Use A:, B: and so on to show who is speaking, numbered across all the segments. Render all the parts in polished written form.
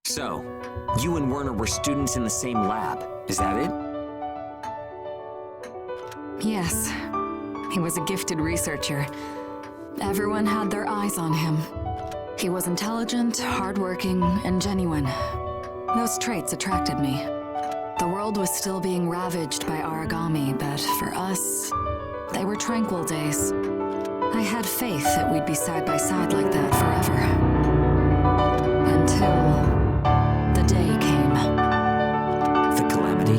A: So, you and Werner were students in the same lab, is that it?
B: Yes. He was a gifted researcher. Everyone had their eyes on him. He was intelligent, hardworking, and genuine. Those traits attracted me. The world was still being ravaged by origami, but for us, they were tranquil days. I had faith that we'd be side by side like that forever. Until the day came.
A: The calamity?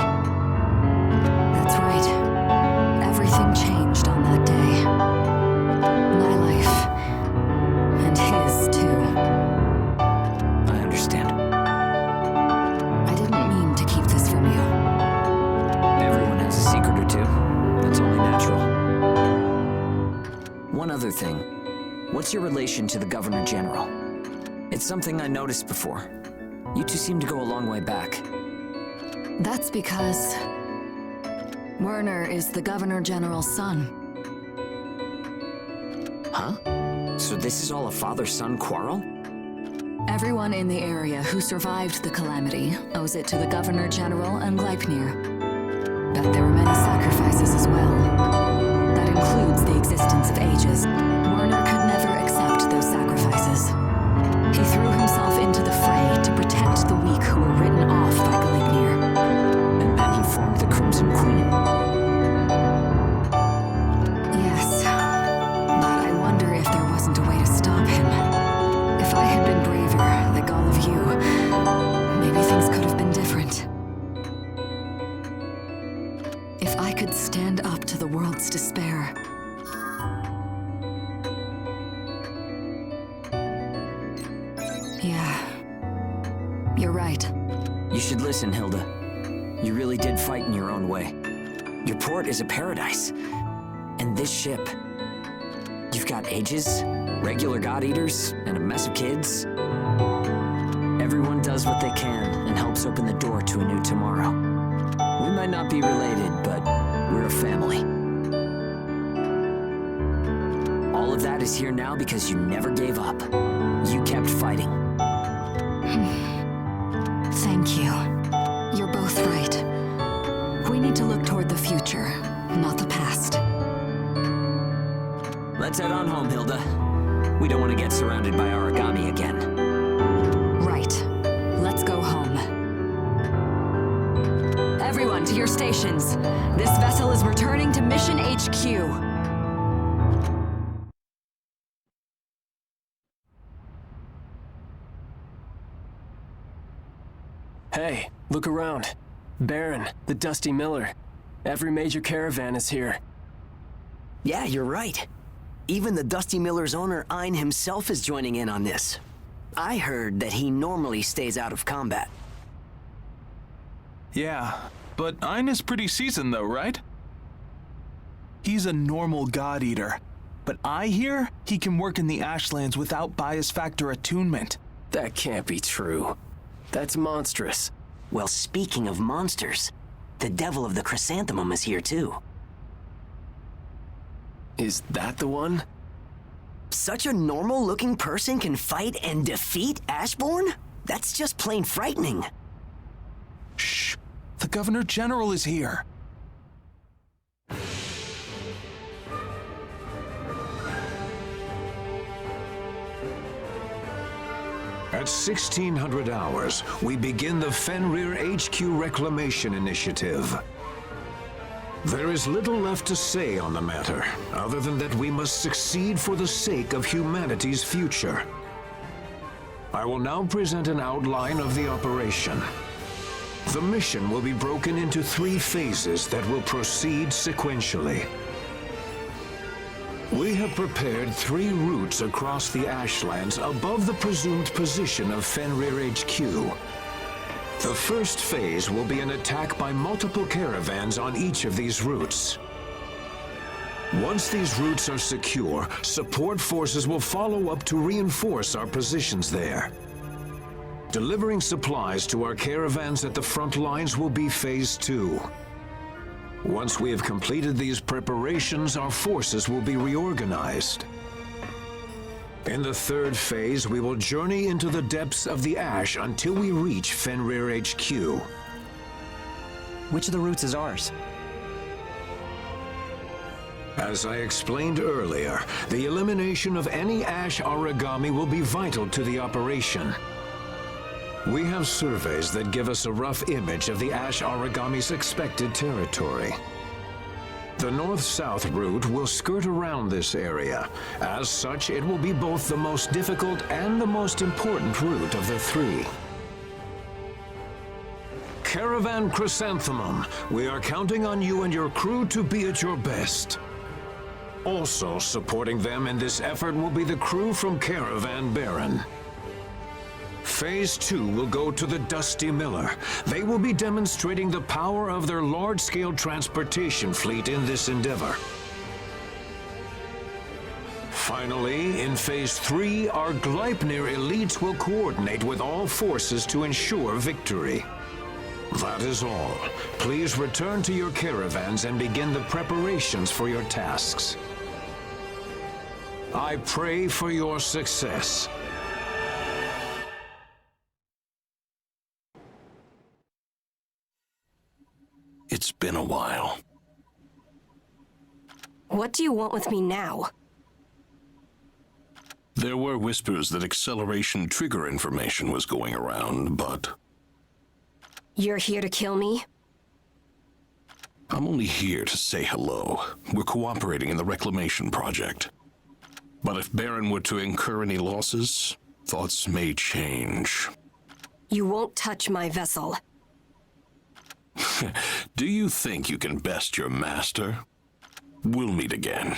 B: That's right. Everything changed on that day. My life. And his, too.
A: I understand.
B: I didn't mean to keep this from you.
A: Everyone has a secret or two. That's only natural. One other thing. What's your relation to the Governor General? It's something I noticed before. You two seem to go a long way back.
B: That's because Werner is the Governor General's son.
A: Huh? So this is all a father-son quarrel?
B: Everyone in the area who survived the calamity owes it to the Governor General and Gleipnir. But there were many sacrifices as well. That includes the existence of ages. Werner could never accept those sacrifices. He threw himself into the fray to protect the weak who were written off by Gleipnir.
A: And then he formed the Crimson Queen.
B: Yes, but I wonder if there wasn't a way to stop him. If I had been braver, like all of you, maybe things could have been different. If I could stand up to the world's despair. Yeah, you're right.
A: You should listen, Hilda. You really did fight in your own way. Your port is a paradise. And this ship... You've got ages, regular god-eaters, and a mess of kids. Everyone does what they can and helps open the door to a new tomorrow. We might not be related, but we're a family. All of that is here now because you never gave up. You kept fighting.
B: Thank you. You're both right. We need to look toward the future, not the past.
A: Let's head on home, Hilda. We don't want to get surrounded by origami again.
B: Right. Let's go home. Everyone to your stations. This vessel is returning to Mission HQ.
C: Hey, look around. Baron, the Dusty Miller. Every major caravan is here.
D: Yeah, you're right. Even the Dusty Miller's owner, Ein himself, is joining in on this. I heard that he normally stays out of combat.
E: Yeah, but Ein is pretty seasoned though, right? He's a normal god-eater, but I hear he can work in the Ashlands without bias factor attunement.
C: That can't be true. That's monstrous.
D: Well, speaking of monsters, the Devil of the Chrysanthemum is here too.
C: Is that the one?
D: Such a normal-looking person can fight and defeat Ashbourne? That's just plain frightening.
E: Shh! The Governor General is here!
F: At 1600 hours, we begin the Fenrir HQ Reclamation Initiative. There is little left to say on the matter, other than that we must succeed for the sake of humanity's future. I will now present an outline of the operation. The mission will be broken into 3 phases that will proceed sequentially. We have prepared 3 routes across the Ashlands above the presumed position of Fenrir HQ. The first phase will be an attack by multiple caravans on each of these routes. Once these routes are secure, support forces will follow up to reinforce our positions there. Delivering supplies to our caravans at the front lines will be Phase 2. Once we have completed these preparations, our forces will be reorganized. In the third phase, we will journey into the depths of the ash until we reach Fenrir HQ.
D: Which of the routes is ours?
F: As I explained earlier, the elimination of any ash origami will be vital to the operation. We have surveys that give us a rough image of the ash origami's expected territory. The north-south route will skirt around this area. As such, it will be both the most difficult and the most important route of the three. Caravan Chrysanthemum, we are counting on you and your crew to be at your best. Also supporting them in this effort will be the crew from Caravan Baron. Phase 2 will go to the Dusty Miller. They will be demonstrating the power of their large-scale transportation fleet in this endeavor. Finally, in Phase 3, our Gleipnir elites will coordinate with all forces to ensure victory. That is all. Please return to your caravans and begin the preparations for your tasks. I pray for your success.
G: It's been a while.
H: What do you want with me now?
G: There were whispers that acceleration trigger information was going around, but
H: You're here to kill me?
G: I'm only here to say hello. We're cooperating in the reclamation project. But if Baron were to incur any losses, thoughts may change.
H: You won't touch my vessel.
G: Do you think you can best your master? We'll meet again.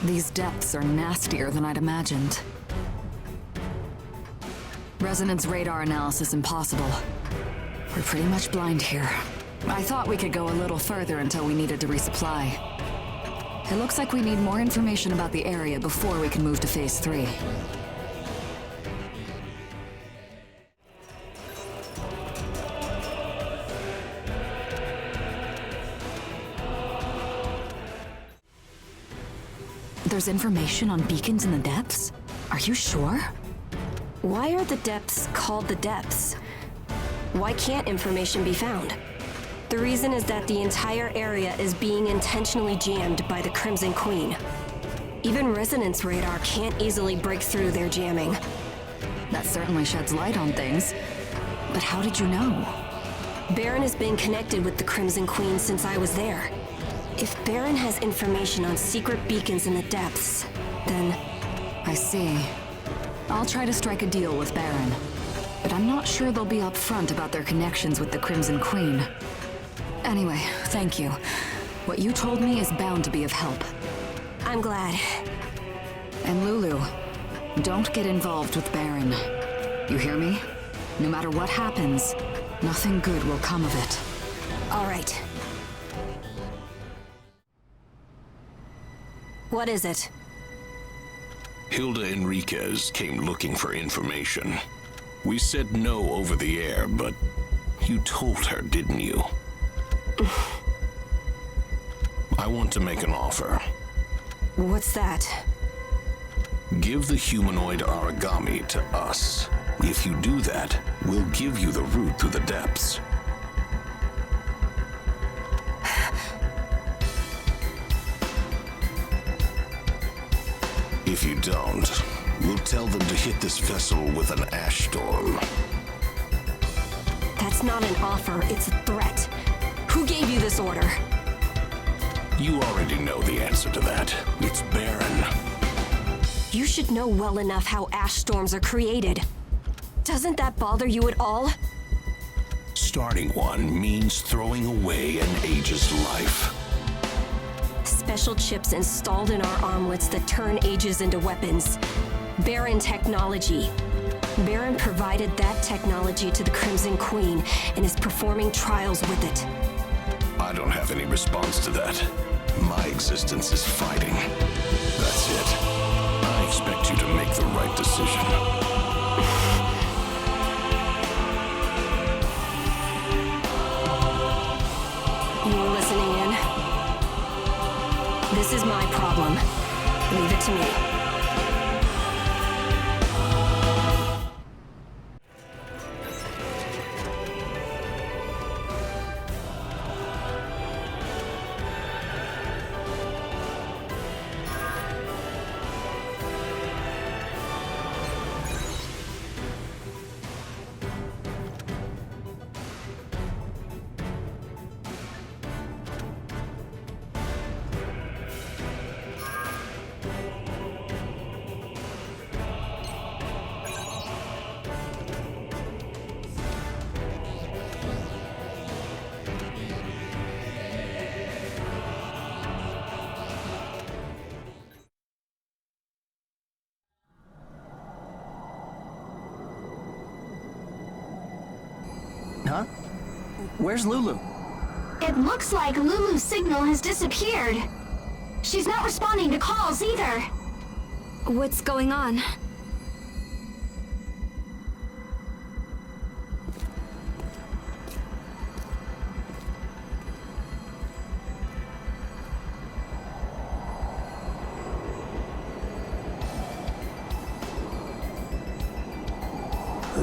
B: These depths are nastier than I'd imagined. Resonance radar analysis impossible. We're pretty much blind here. I thought we could go a little further until we needed to resupply. It looks like we need more information about the area before we can move to Phase 3. There's information on beacons in the depths? Are you sure?
H: Why are the depths called the depths? Why can't information be found? The reason is that the entire area is being intentionally jammed by the Crimson Queen. Even resonance radar can't easily break through their jamming.
B: That certainly sheds light on things. But how did you know?
H: Baron has been connected with the Crimson Queen since I was there. If Baron has information on secret beacons in the depths, then...
B: I see. I'll try to strike a deal with Baron. But I'm not sure they'll be upfront about their connections with the Crimson Queen. Anyway, thank you. What you told me is bound to be of help.
H: I'm glad.
B: And Lulu, don't get involved with Baron. You hear me? No matter what happens, nothing good will come of it.
H: All right. What is it?
G: Hilda Enriquez came looking for information. We said no over the air, but you told her, didn't you? I want to make an offer.
H: What's that?
G: Give the humanoid origami to us. If you do that, we'll give you the route through the depths. If you don't, we'll tell them to hit this vessel with an ash storm.
H: That's not an offer, it's a threat. Who gave you this order?
G: You already know the answer to that. It's Baron.
H: You should know well enough how ash storms are created. Doesn't that bother you at all?
G: Starting one means throwing away an age's life.
H: Special chips installed in our armlets that turn ages into weapons. Baron technology. Baron provided that technology to the Crimson Queen and is performing trials with it.
G: I don't have any response to that. My existence is fighting. That's it. I expect you to make the right decision.
H: You were listening in? This This is my problem. Leave it to me.
D: Huh? Where's Lulu?
I: It looks like Lulu's signal has disappeared. She's not responding to calls either.
H: What's going on?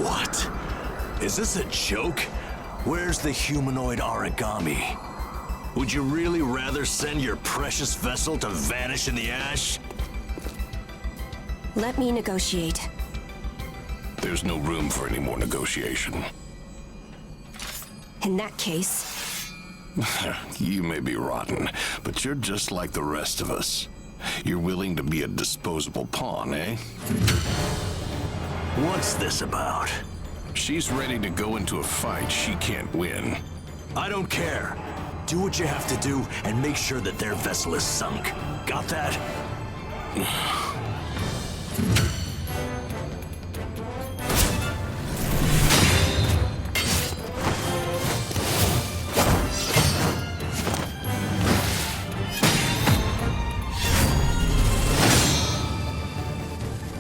J: What? Is this a joke? Where's the humanoid origami? Would you really rather send your precious vessel to vanish in the ash?
H: Let me negotiate.
G: There's no room for any more negotiation.
H: In that case...
G: You may be rotten, but you're just like the rest of us. You're willing to be a disposable pawn, eh?
J: What's this about?
G: She's ready to go into a fight she can't win.
J: I don't care. Do what you have to do and make sure that their vessel is sunk. Got that?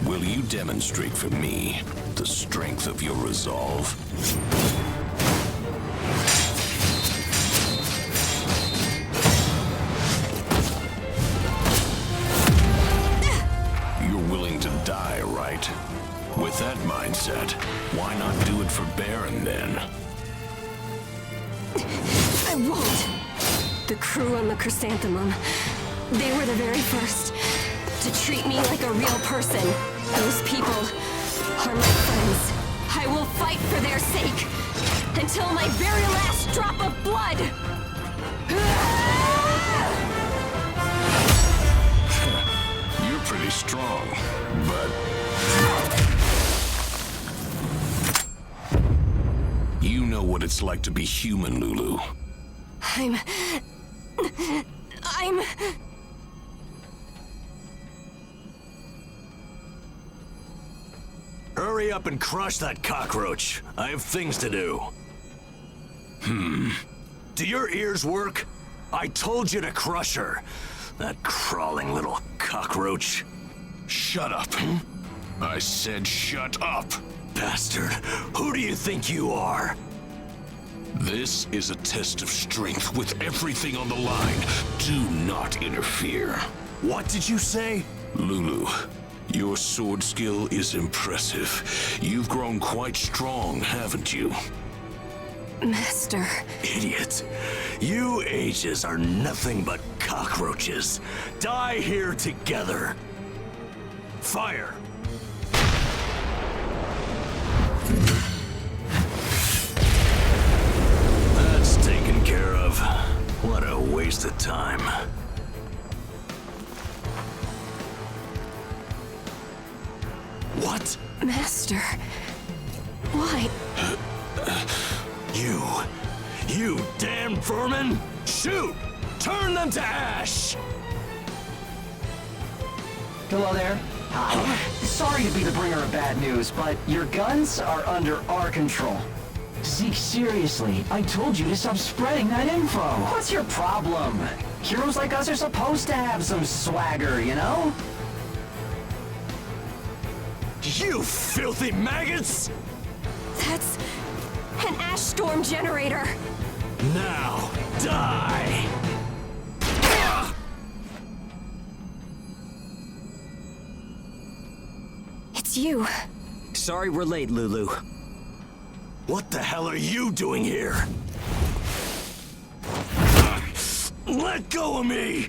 G: Will you demonstrate for me the strength of your resolve? You're willing to die, right? With that mindset, why not do it for Baron then?
H: I won't. The crew on the Chrysanthemum, they were the very first to treat me like a real person. Those people are my friends. I will fight for their sake until my very last drop of blood.
G: You're pretty strong, but... You know what it's like to be human, Lulu.
H: I'm...
J: Hurry up and crush that cockroach. I have things to do. Do your ears work? I told you to crush her. That crawling little cockroach.
G: Shut up. I said shut up.
J: Bastard. Who do you think you are?
G: This is a test of strength with everything on the line. Do not interfere.
J: What did you say?
G: Lulu, your sword skill is impressive. You've grown quite strong, haven't you?
H: Master.
J: Idiot. You ages are nothing but cockroaches. Die here together. Fire. That's taken care of. What a waste of time. What?
H: Master. Why?
J: You damn vermin! Shoot! Turn them to ash!
K: Hello there. Hi. Sorry to be the bringer of bad news, but your guns are under our control. Zeke, seriously, I told you to stop spreading that info. What's your problem? Heroes like us are supposed to have some swagger, you know?
J: You filthy maggots!
H: That's an ash storm generator.
J: Now, die!
H: It's you.
D: Sorry we're late, Lulu.
J: What the hell are you doing here? Let go of me!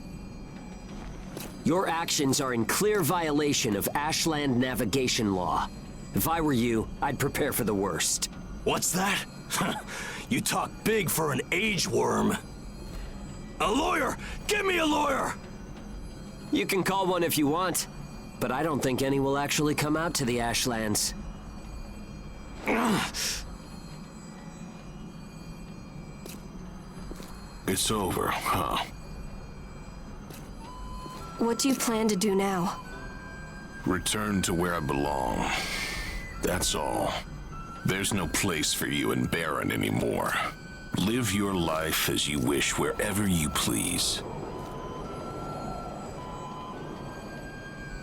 D: Your actions are in clear violation of Ashland navigation law. If I were you, I'd prepare for the worst.
J: What's that? You talk big for an age worm. A lawyer! Give me a lawyer!
D: You can call one if you want, but I don't think any will actually come out to the Ashlands.
G: It's over, huh?
H: What do you plan to do now?
G: Return to where I belong. That's all. There's no place for you in Baron anymore. Live your life as you wish wherever you please.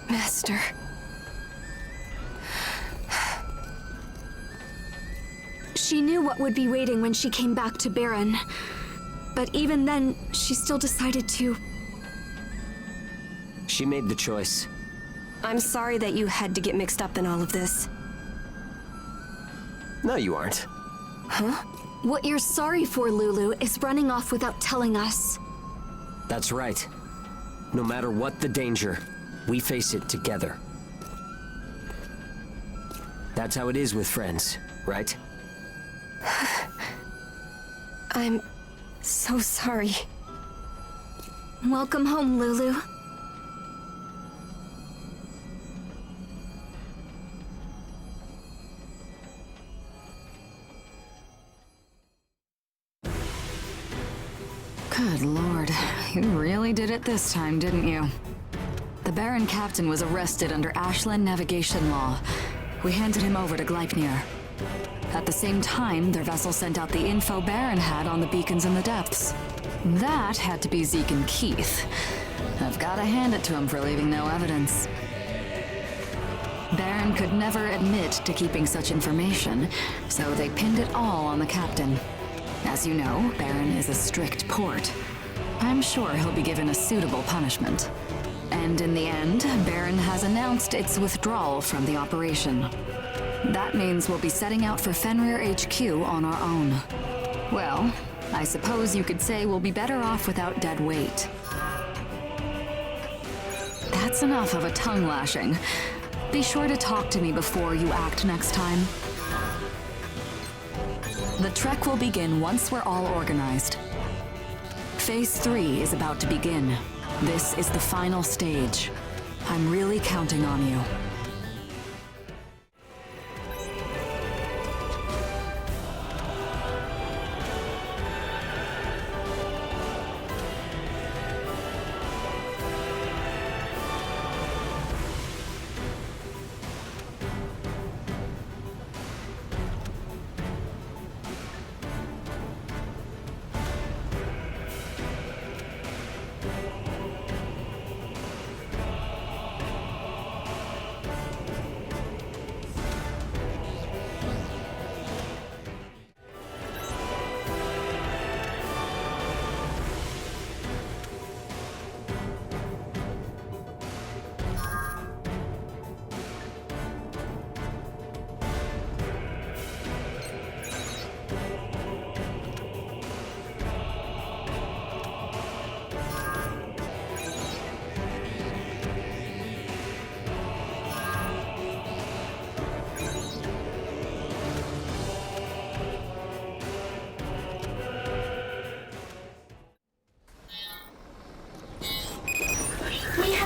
H: Master.
I: She knew what would be waiting when she came back to Baron. But even then, she still decided to...
D: She made the choice.
H: I'm sorry that you had to get mixed up in all of this.
D: No, you aren't.
H: Huh?
I: What you're sorry for, Lulu, is running off without telling us.
D: That's right. No matter what the danger, we face it together. That's how it is with friends, right?
H: I'm so sorry.
I: Welcome home, Lulu.
B: Good lord, you really did it this time, didn't you? The Baron Captain was arrested under Ashland navigation law. We handed him over to Gleipnir. At the same time, their vessel sent out the info Baron had on the beacons in the depths. That had to be Zeke and Keith. I've gotta hand it to him for leaving no evidence. Baron could never admit to keeping such information, so they pinned it all on the captain. As you know, Baron is a strict port. I'm sure he'll be given a suitable punishment. And in the end, Baron has announced its withdrawal from the operation. That means we'll be setting out for Fenrir HQ on our own. Well, I suppose you could say we'll be better off without dead weight. That's enough of a tongue lashing. Be sure to talk to me before you act next time. The trek will begin once we're all organized. Phase 3 is about to begin. This is the final stage. I'm really counting on you.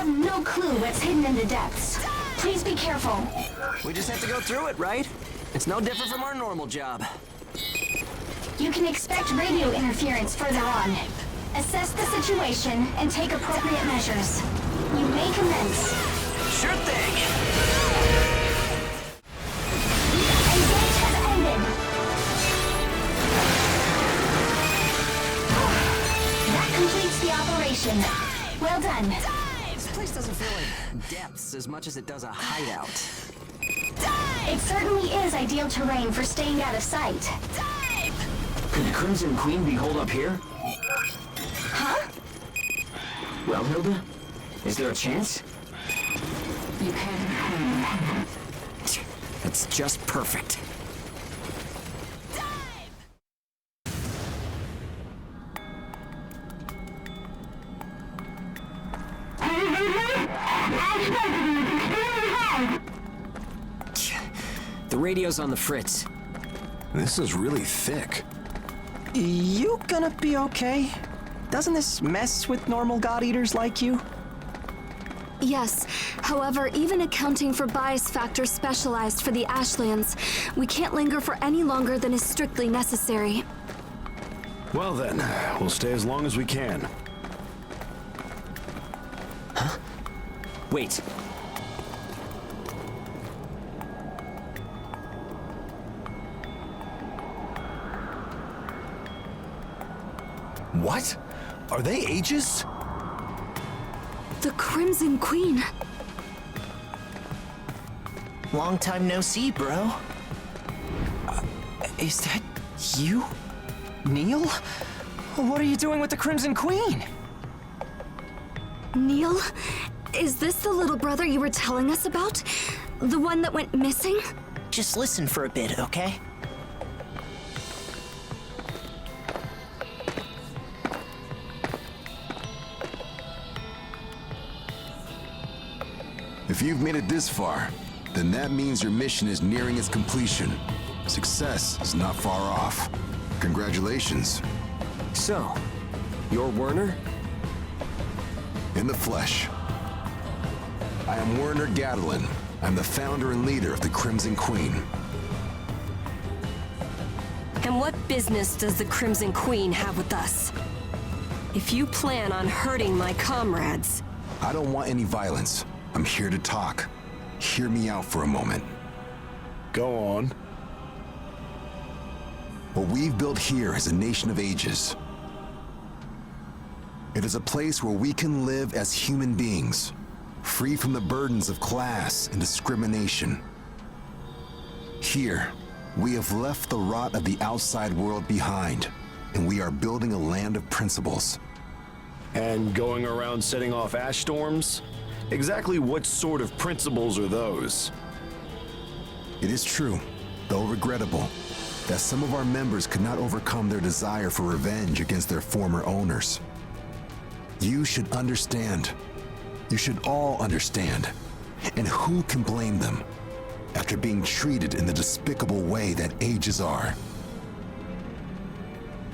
I: No clue what's hidden in the depths. Please be careful.
D: We just have to go through it, right? It's no different from our normal job.
I: You can expect radio interference further on. Assess the situation and take appropriate measures. You may commence.
D: Sure thing!
I: Engage has ended. That completes the operation. Well done.
D: This place doesn't feel like depths as much as it does a hideout.
I: It certainly is ideal terrain for staying out of sight.
K: Could the Crimson Queen be holed up here?
I: Huh?
K: Well, Hilda, is there a chance?
B: You can.
D: It's just perfect.
A: The radio's on the fritz.
L: This is really thick.
D: You gonna be okay? Doesn't this mess with normal god eaters like you?
I: Yes. However, even accounting for bias factors specialized for the Ashlands, we can't linger for any longer than is strictly necessary.
L: Well then, we'll stay as long as we can.
A: Wait.
L: What? Are they Aegis?
I: The Crimson Queen.
D: Long time no see, bro. Is that you? Neil? What are you doing with the Crimson Queen?
I: Neil? Is this the little brother you were telling us about? The one that went missing?
D: Just listen for a bit, okay?
M: If you've made it this far, then that means your mission is nearing its completion. Success is not far off. Congratulations.
A: So, you're Werner?
M: In the flesh. I am Werner Gadelin. I'm the founder and leader of the Crimson Queen.
H: And what business does the Crimson Queen have with us? If you plan on hurting my comrades...
M: I don't want any violence. I'm here to talk. Hear me out for a moment.
L: Go on.
M: What we've built here is a nation of ages. It is a place where we can live as human beings, free from the burdens of class and discrimination. Here, we have left the rot of the outside world behind, and we are building a land of principles.
L: And going around setting off ash storms? Exactly what sort of principles are those?
M: It is true, though regrettable, that some of our members could not overcome their desire for revenge against their former owners. You should understand. You should all understand. And who can blame them after being treated in the despicable way that ages are?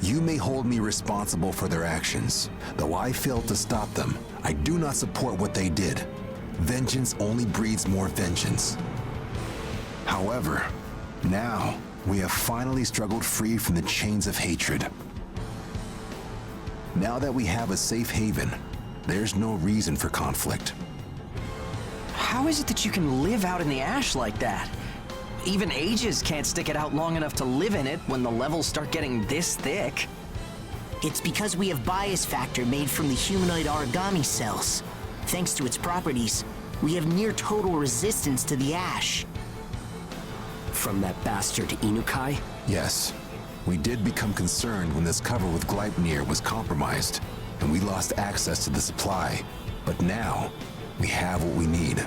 M: You may hold me responsible for their actions. Though I failed to stop them, I do not support what they did. Vengeance only breeds more vengeance. However, now we have finally struggled free from the chains of hatred. Now that we have a safe haven, there's no reason for conflict.
D: How is it that you can live out in the ash like that? Even Aegis can't stick it out long enough to live in it when the levels start getting this thick.
N: It's because we have bias factor made from the humanoid origami cells. Thanks to its properties, we have near total resistance to the ash.
A: From that bastard Inukai?
M: Yes. We did become concerned when this cover with Gleipnir was compromised, and we lost access to the supply. But now, we have what we need.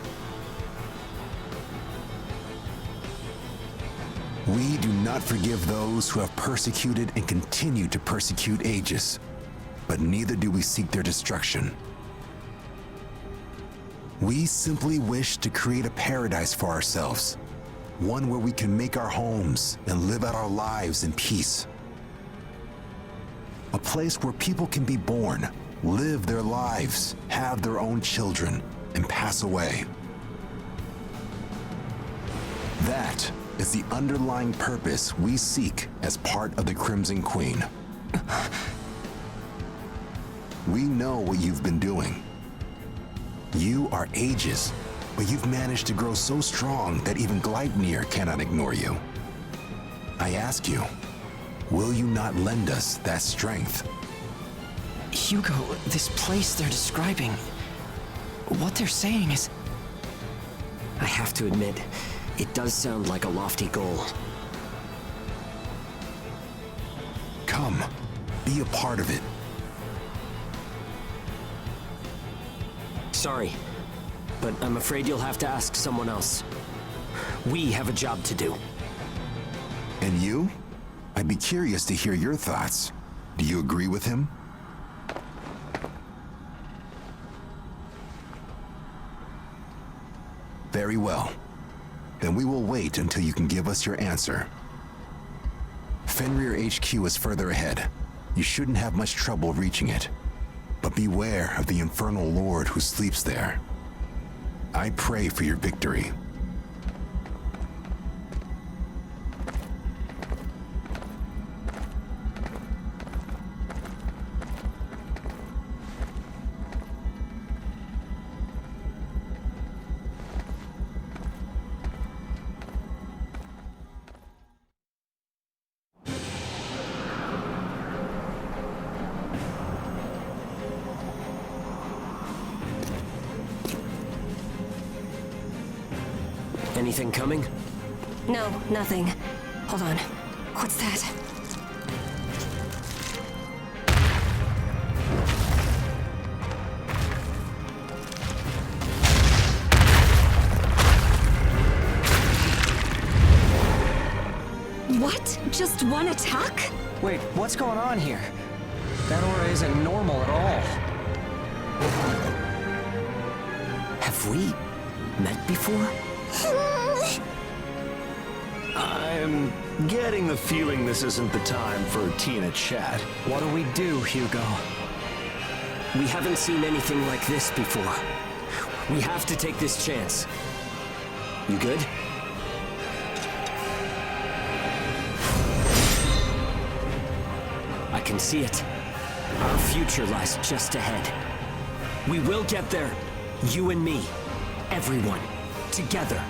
M: We do not forgive those who have persecuted and continue to persecute Aegis, but neither do we seek their destruction. We simply wish to create a paradise for ourselves, one where we can make our homes and live out our lives in peace. A place where people can be born, live their lives, have their own children, and pass away. That is the underlying purpose we seek as part of the Crimson Queen. We know what you've been doing. You are Aegis, but you've managed to grow so strong that even Gleipnir cannot ignore you. I ask you, will you not lend us that strength?
D: Hugo, this place they're describing, what they're saying is...
A: I have to admit, it does sound like a lofty goal.
M: Come, be a part of it.
A: Sorry, but I'm afraid you'll have to ask someone else. We have a job to do.
M: And you? I'd be curious to hear your thoughts. Do you agree with him? Very well. Then we will wait until you can give us your answer. Fenrir HQ is further ahead. You shouldn't have much trouble reaching it. But beware of the Infernal Lord who sleeps there. I pray for your victory.
A: Anything coming?
H: No, nothing. Hold on. What's that?
I: What? Just one attack?
K: Wait, what's going on here? That aura isn't normal at all.
A: Have we met before?
L: I'm getting the feeling this isn't the time for Tina chat.
C: What do we do, Hugo?
A: We haven't seen anything like this before. We have to take this chance. You good? I can see it. Our future lies just ahead. We will get there. You and me. Everyone. Together.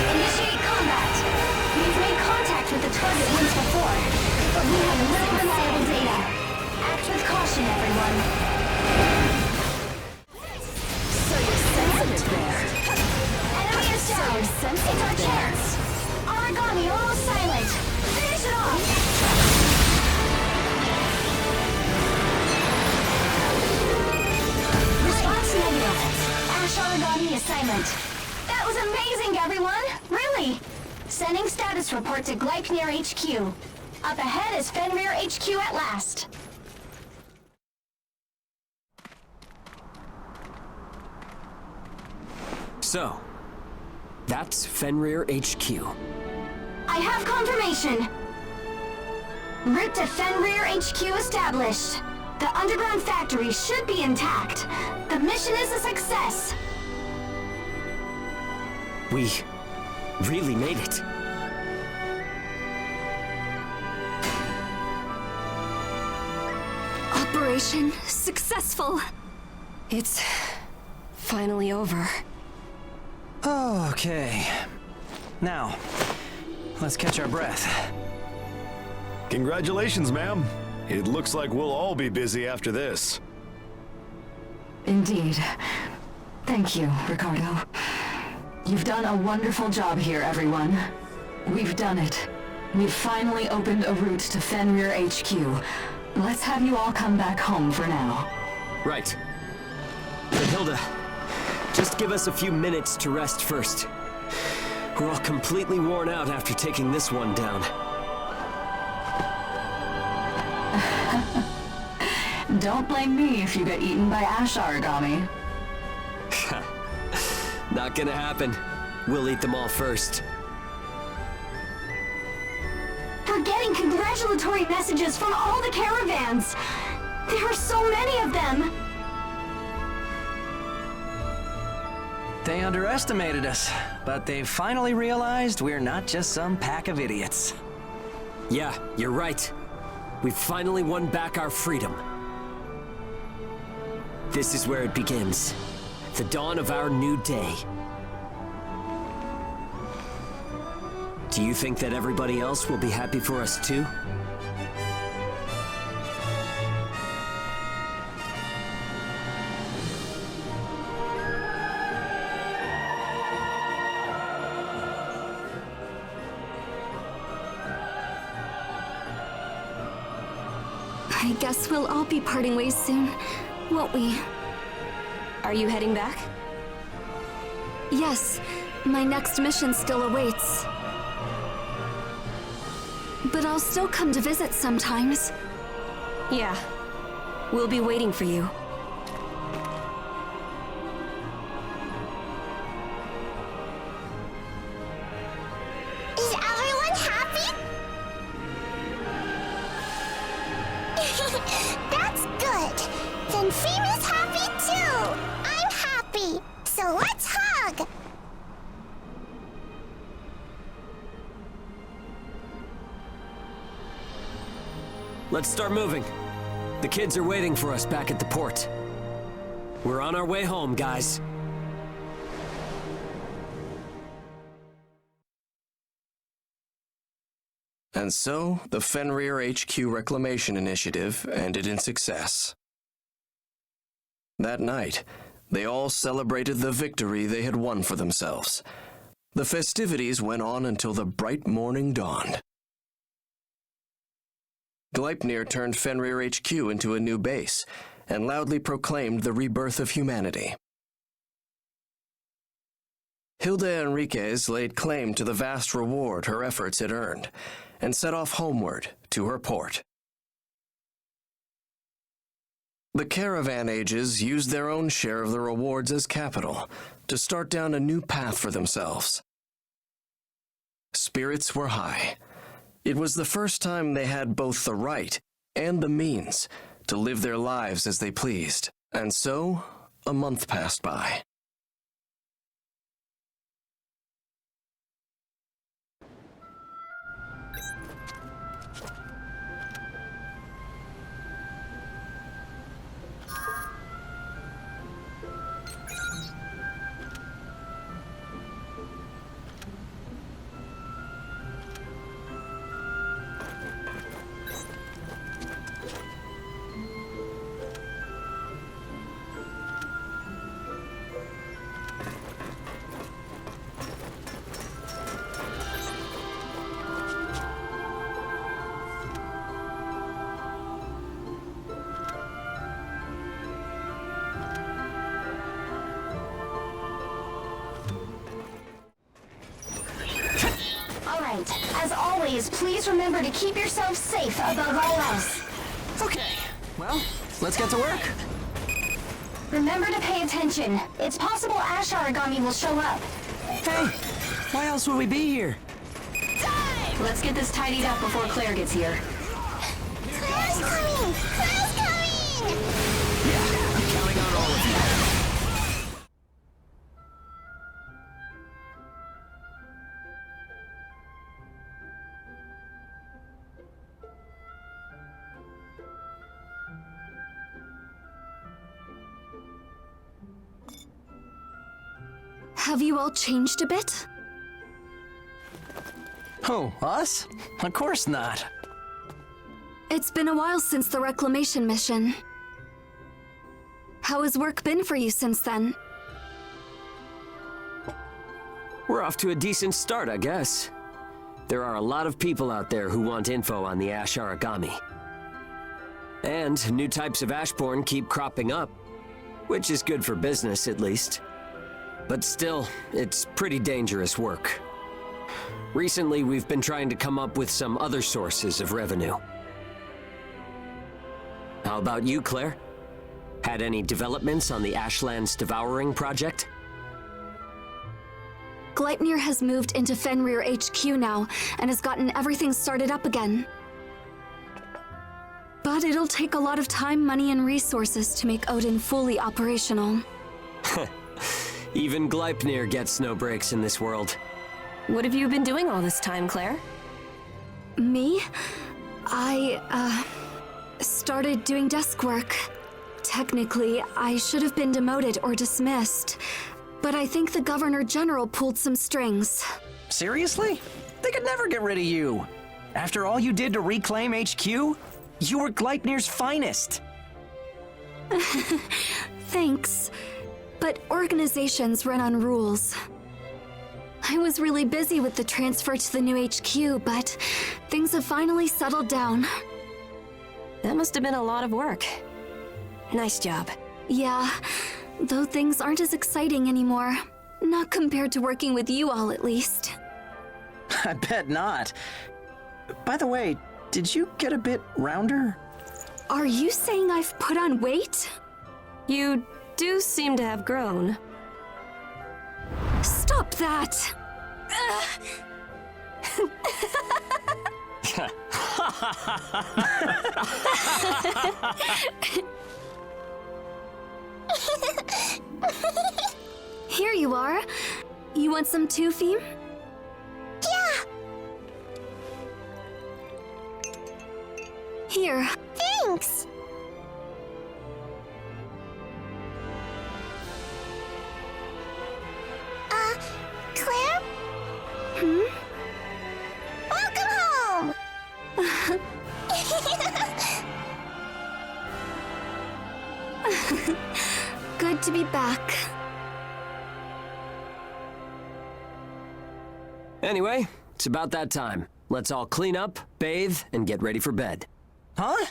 I: Initiate combat. We've made contact with the target once before, but we have no reliable data. Act with caution, everyone. So you're sensitive there. Enemy is down. It's our chance. Origami almost silent. Finish it off. Response negative. Ash Origami is silent. That was amazing, everyone! Really! Sending status report to Gleipnir HQ. Up ahead is Fenrir HQ at last.
A: So, that's Fenrir HQ.
I: I have confirmation. Route to Fenrir HQ established. The underground factory should be intact. The mission is a success.
A: We really made it.
I: Operation successful.
H: It's finally over.
K: Okay. Now, let's catch our breath.
L: Congratulations, ma'am. It looks like we'll all be busy after this.
B: Indeed. Thank you, Ricardo. You've done a wonderful job here, everyone. We've done it. We've finally opened a route to Fenrir HQ. Let's have you all come back home for now.
A: Right. But Hilda, just give us a few minutes to rest first. We're all completely worn out after taking this one down.
B: Don't blame me if you get eaten by ash origami.
A: Not gonna happen. We'll eat them all first.
I: We're getting congratulatory messages from all the caravans. There are so many of them.
K: They underestimated us, but they finally realized we're not just some pack of idiots.
A: Yeah, you're right. We finally won back our freedom. This is where it begins. The dawn of our new day. Do you think that everybody else will be happy for us too?
B: I guess we'll all be parting ways soon, won't we?
H: Are you heading back?
B: Yes, my next mission still awaits. But I'll still come to visit sometimes.
H: Yeah. We'll be waiting for you.
I: Is everyone happy? That's good. Then Fima's happy too. I'm happy. So let's hug.
A: Let's start moving. The kids are waiting for us back at the port. We're on our way home, guys.
C: And so, the Fenrir HQ Reclamation Initiative ended in success. That night, they all celebrated the victory they had won for themselves. The festivities went on until the bright morning dawned. Gleipnir turned Fenrir HQ into a new base and loudly proclaimed the rebirth of humanity. Hilda Enriquez laid claim to the vast reward her efforts had earned and set off homeward to her port. The Caravan Ages used their own share of the rewards as capital to start down a new path for themselves. Spirits were high. It was the first time they had both the right and the means to live their lives as they pleased. And so, a month passed by.
I: As always, please remember to keep yourself safe above all else.
D: Okay, well, let's get to work.
I: Remember to pay attention. It's possible Ash Origami will show up.
D: Hey, why else would we be here?
H: Let's get this tidied up before Claire gets here.
I: Claire's coming! Claire's coming!
D: Yeah, I'm counting on all of you.
B: Have you all changed a bit?
D: Oh, us? Of course not.
B: It's been a while since the reclamation mission. How has work been for you since then?
A: We're off to a decent start, I guess. There are a lot of people out there who want info on the Ash Origami. And new types of Ashborn keep cropping up, which is good for business, at least. But still, it's pretty dangerous work. Recently, we've been trying to come up with some other sources of revenue. How about you, Claire? Had any developments on the Ashlands Devouring project?
B: Gleipnir has moved into Fenrir HQ now and has gotten everything started up again. But it'll take a lot of time, money, and resources to make Odin fully operational.
A: Even Gleipnir gets no breaks in this world.
H: What have you been doing all this time, Claire?
B: Me? I, started doing desk work. Technically, I should have been demoted or dismissed, but I think the Governor General pulled some strings.
D: Seriously? They could never get rid of you. After all you did to reclaim HQ, you were Gleipnir's finest.
B: Thanks. But organizations run on rules. I was really busy with the transfer to the new HQ, but things have finally settled down.
H: That must have been a lot of work. Nice job.
I: Yeah, though things aren't as exciting anymore. Not compared to working with you all, at least.
K: I bet not. By the way, did you get a bit rounder?
I: Are you saying I've put on weight?
H: You do seem to have grown.
I: Stop that! Here you are. You want some too, Fim?
O: Yeah!
I: Here.
O: Thanks! Claire? Welcome home!
I: Good to be back.
P: Anyway, it's about that time. Let's all clean up, bathe, and get ready for bed.
K: Huh?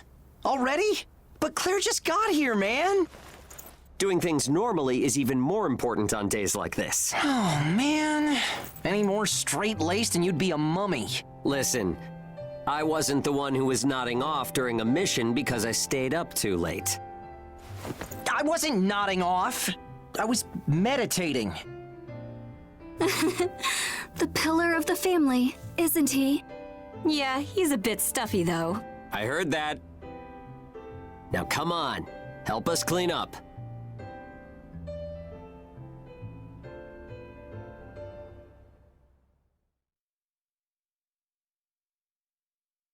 K: Already? But Claire just got here, man!
P: Doing things normally is even more important on days like this.
K: Oh, man. Any more straight-laced and you'd be a mummy.
P: Listen, I wasn't the one who was nodding off during a mission because I stayed up too late.
K: I wasn't nodding off. I was meditating.
I: The pillar of the family, isn't he?
H: Yeah, he's a bit stuffy though.
P: I heard that. Now come on, help us clean up.